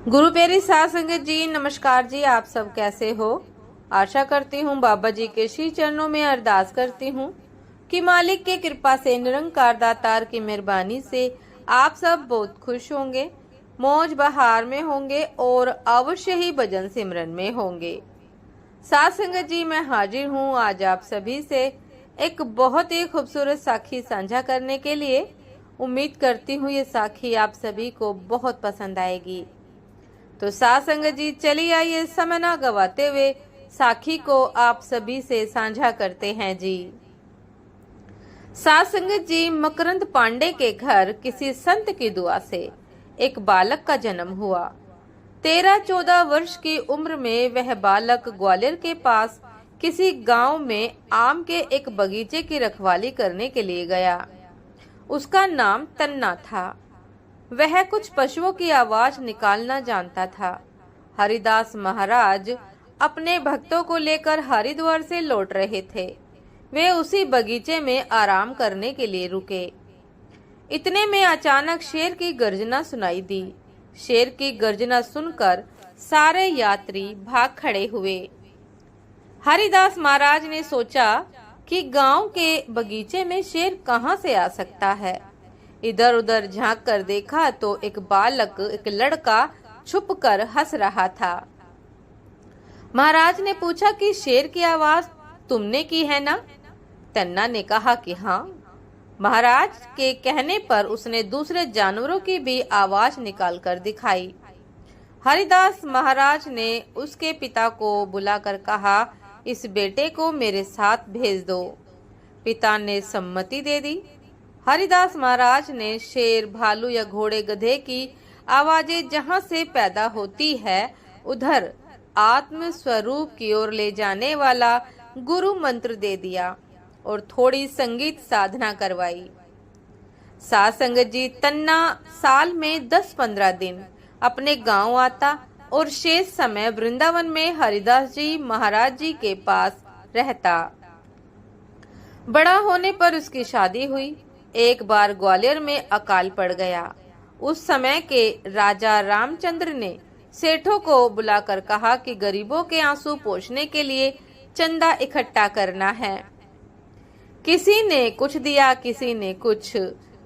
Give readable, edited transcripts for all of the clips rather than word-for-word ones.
गुरु प्यारी साध संगत जी, नमस्कार जी। आप सब कैसे हो? आशा करती हूँ बाबा जी के श्री चरणों में अरदास करती हूँ कि मालिक के कृपा से, निरंकार दातार की मेहरबानी से आप सब बहुत खुश होंगे, मौज बहार में होंगे और अवश्य ही भजन सिमरन में होंगे। साध संगत जी, मैं हाजिर हूँ आज आप सभी से एक बहुत ही खूबसूरत साखी साझा करने के लिए। उम्मीद करती हूँ ये साखी आप सभी को बहुत पसंद आएगी। तो साध संगत जी, चलिए आइए समय ना गवाते हुए साखी को आप सभी से साझा करते हैं जी। साध संगत जी, मकरंद पांडे के घर किसी संत की दुआ से एक बालक का जन्म हुआ। 13-14 वर्ष की उम्र में वह बालक ग्वालियर के पास किसी गांव में आम के एक बगीचे की रखवाली करने के लिए गया। उसका नाम तन्ना था। वह कुछ पशुओं की आवाज निकालना जानता था। हरिदास महाराज अपने भक्तों को लेकर हरिद्वार से लौट रहे थे। वे उसी बगीचे में आराम करने के लिए रुके। इतने में अचानक शेर की गर्जना सुनाई दी। शेर की गर्जना सुनकर सारे यात्री भाग खड़े हुए। हरिदास महाराज ने सोचा कि गांव के बगीचे में शेर कहां से आ सकता है। इधर उधर झांक कर देखा तो एक बालक, एक लड़का छुपकर हंस रहा था। महाराज ने पूछा कि शेर की आवाज तुमने की है ना? तन्ना ने कहा कि हाँ। महाराज के कहने पर उसने दूसरे जानवरों की भी आवाज निकाल कर दिखाई। हरिदास महाराज ने उसके पिता को बुलाकर कहा, इस बेटे को मेरे साथ भेज दो। पिता ने सम्मति दे दी। हरिदास महाराज ने शेर, भालू या घोड़े, गधे की आवाजें जहां से पैदा होती है उधर आत्म स्वरूप की ओर ले जाने वाला गुरु मंत्र दे दिया और थोड़ी संगीत साधना करवाई। साध संगत जी, तन्ना साल में 10-15 दिन अपने गांव आता और शेष समय वृंदावन में हरिदास जी महाराज जी के पास रहता। बड़ा होने पर उसकी शादी हुई। एक बार ग्वालियर में अकाल पड़ गया। उस समय के राजा रामचंद्र ने सेठों को बुलाकर कहा कि गरीबों के आंसू पोंछने के लिए चंदा इकट्ठा करना है। किसी ने कुछ दिया, किसी ने कुछ।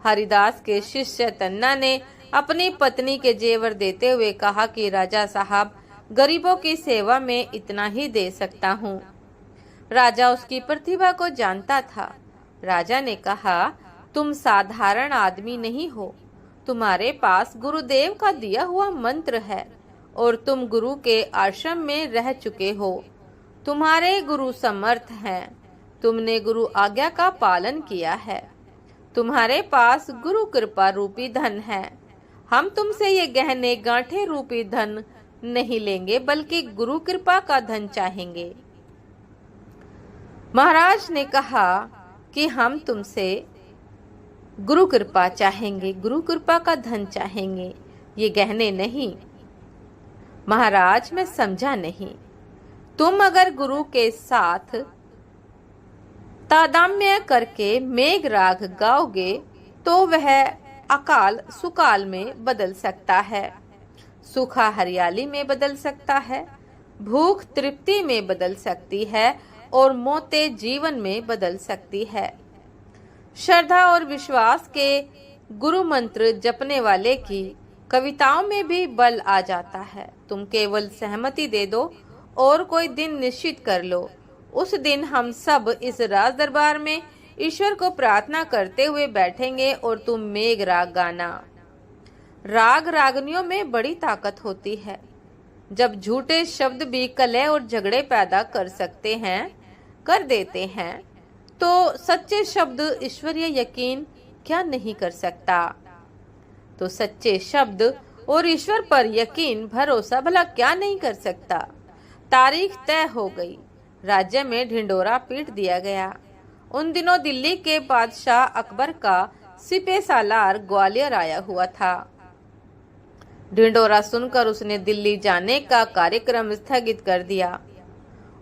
हरिदास के शिष्य तन्ना ने अपनी पत्नी के जेवर देते हुए कहा कि राजा साहब, गरीबों की सेवा में इतना ही दे सकता हूँ। राजा उसकी प्रतिभा को जानता था। राजा ने कहा, तुम साधारण आदमी नहीं हो। तुम्हारे पास गुरुदेव का दिया हुआ मंत्र है और तुम गुरु के आश्रम में रह चुके हो। तुम्हारे गुरु समर्थ हैं। तुमने गुरु आज्ञा का पालन किया है। तुम्हारे पास गुरु कृपा रूपी धन है। हम तुमसे ये गहने गांठे रूपी धन नहीं लेंगे, बल्कि गुरु कृपा का धन चाहेंगे। महाराज ने कहा कि हम तुमसे गुरु कृपा चाहेंगे, गुरु कृपा का धन चाहेंगे, ये गहने नहीं। महाराज, मैं समझा नहीं। तुम अगर गुरु के साथ तादाम्य करके मेघ राग गाओगे तो वह अकाल सुकाल में बदल सकता है, सूखा हरियाली में बदल सकता है, भूख तृप्ति में बदल सकती है और मौतें जीवन में बदल सकती है। श्रद्धा और विश्वास के गुरु मंत्र जपने वाले की कविताओं में भी बल आ जाता है। तुम केवल सहमति दे दो और कोई दिन निश्चित कर लो। उस दिन हम सब इस राज दरबार में ईश्वर को प्रार्थना करते हुए बैठेंगे और तुम मेघ राग गाना। राग रागनियों में बड़ी ताकत होती है। जब झूठे शब्द भी कलह और झगड़े पैदा कर देते हैं, तो सच्चे शब्द ईश्वरीय यकीन क्या नहीं कर सकता। तो सच्चे शब्द और ईश्वर पर यकीन भरोसा भला क्या नहीं कर सकता। तारीख तय हो गई। राज्य में ढिंडोरा पीट दिया गया। उन दिनों दिल्ली के बादशाह अकबर का सिपह सालार ग्वालियर आया हुआ था। ढिंडोरा सुनकर उसने दिल्ली जाने का कार्यक्रम स्थगित कर दिया।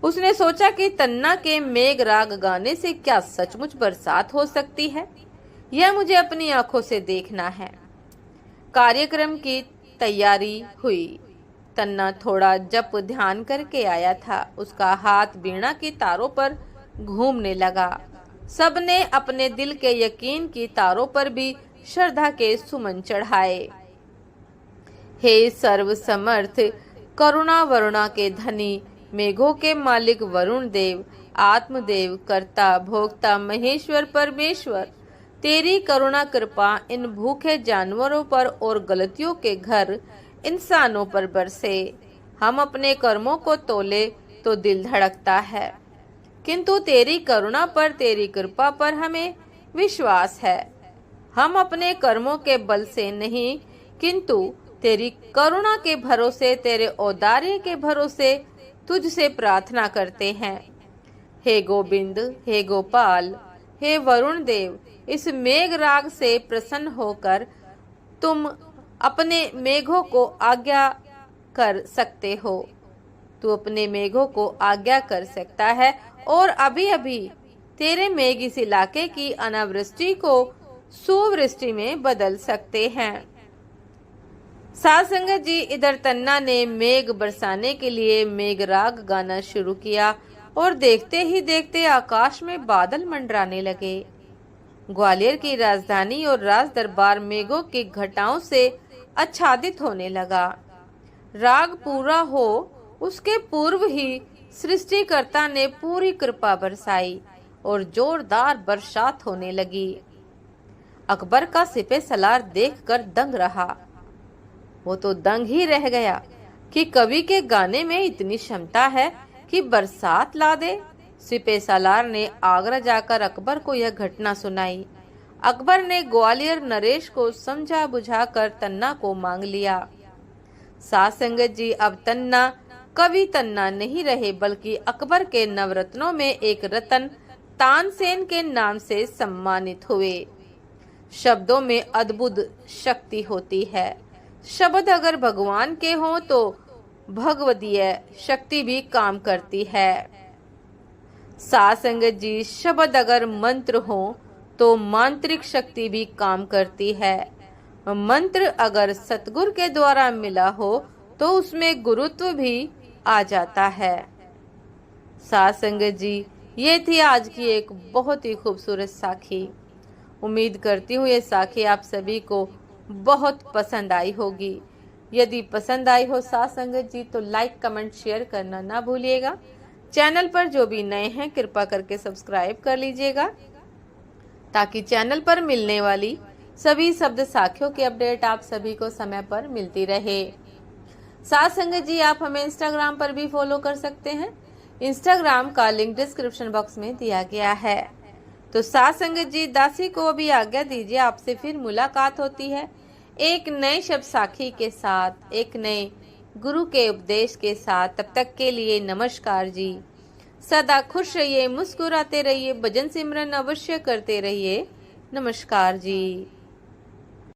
उसने सोचा कि तन्ना के मेघ राग गाने से क्या सचमुच बरसात हो सकती है? यह मुझे अपनी आंखों से देखना है। कार्यक्रम की तैयारी हुई। तन्ना थोड़ा जप ध्यान करके आया था। उसका हाथ वीणा की तारों पर घूमने लगा। सबने अपने दिल के यकीन की तारों पर भी श्रद्धा के सुमन चढ़ाए। हे सर्व समर्थ करुणा वरुणा के धनी, मेघों के मालिक वरुण देव, आत्मदेव, कर्ता भोक्ता महेश्वर परमेश्वर, तेरी करुणा कृपा इन भूखे जानवरों पर और गलतियों के घर इंसानों पर बरसे। हम अपने कर्मों को तोले तो दिल धड़कता है, किंतु तेरी करुणा पर, तेरी कृपा पर हमें विश्वास है। हम अपने कर्मों के बल से नहीं, किंतु तेरी करुणा के भरोसे, तेरे औदार्य के भरोसे तुझसे प्रार्थना करते हैं। हे गोविंद, हे गोपाल, हे वरुण देव, इस मेघ राग से प्रसन्न होकर तुम अपने मेघों को आज्ञा कर सकते हो। तू अपने मेघों को आज्ञा कर सकता है और अभी अभी तेरे मेघ इस इलाके की अनावृष्टि को सुवृष्टि में बदल सकते हैं। साध संगत जी, इधर तन्ना ने मेघ बरसाने के लिए मेघ राग गाना शुरू किया और देखते ही देखते आकाश में बादल मंडराने लगे। ग्वालियर की राजधानी और राज दरबार मेघों की घटाओं से आच्छादित होने लगा। राग पूरा हो उसके पूर्व ही सृष्टिकर्ता ने पूरी कृपा बरसाई और जोरदार बरसात होने लगी। अकबर का सिपह सलार देखकर दंग रहा। वो तो दंग ही रह गया कि कवि के गाने में इतनी क्षमता है कि बरसात ला दे। सिपह सलार ने आगरा जाकर अकबर को यह घटना सुनाई। अकबर ने ग्वालियर नरेश को समझा बुझाकर तन्ना को मांग लिया। साध संगत जी, अब तन्ना कवि तन्ना नहीं रहे, बल्कि अकबर के नवरत्नों में एक रतन तानसेन के नाम से सम्मानित हुए। शब्दों में अद्भुत शक्ति होती है। शब्द अगर भगवान के हों तो भगवदीय शक्ति भी काम करती है। साध संगत जी, शब्द अगर मंत्र हो तो मांत्रिक शक्ति भी काम करती है। मंत्र अगर सतगुरु के द्वारा मिला हो तो उसमें गुरुत्व भी आ जाता है। साध संगत जी, ये थी आज की एक बहुत ही खूबसूरत साखी। उम्मीद करती हूँ ये साखी आप सभी को बहुत पसंद आई होगी। यदि पसंद आई हो साध संगत जी तो लाइक कमेंट शेयर करना ना भूलिएगा। चैनल पर जो भी नए हैं कृपा करके सब्सक्राइब कर लीजिएगा, ताकि चैनल पर मिलने वाली सभी शब्द साखियों की अपडेट आप सभी को समय पर मिलती रहे। साध संगत जी, आप हमें इंस्टाग्राम पर भी फॉलो कर सकते हैं। इंस्टाग्राम का लिंक डिस्क्रिप्शन बॉक्स में दिया गया है। तो साध संगत जी, दासी को भी आज्ञा दीजिए। आपसे फिर मुलाकात होती है एक नए शब्द साखी के साथ, एक नए गुरु के उपदेश के साथ। तब तक के लिए नमस्कार जी। सदा खुश रहिए, मुस्कुराते रहिए, भजन सिमरन अवश्य करते रहिए। नमस्कार जी।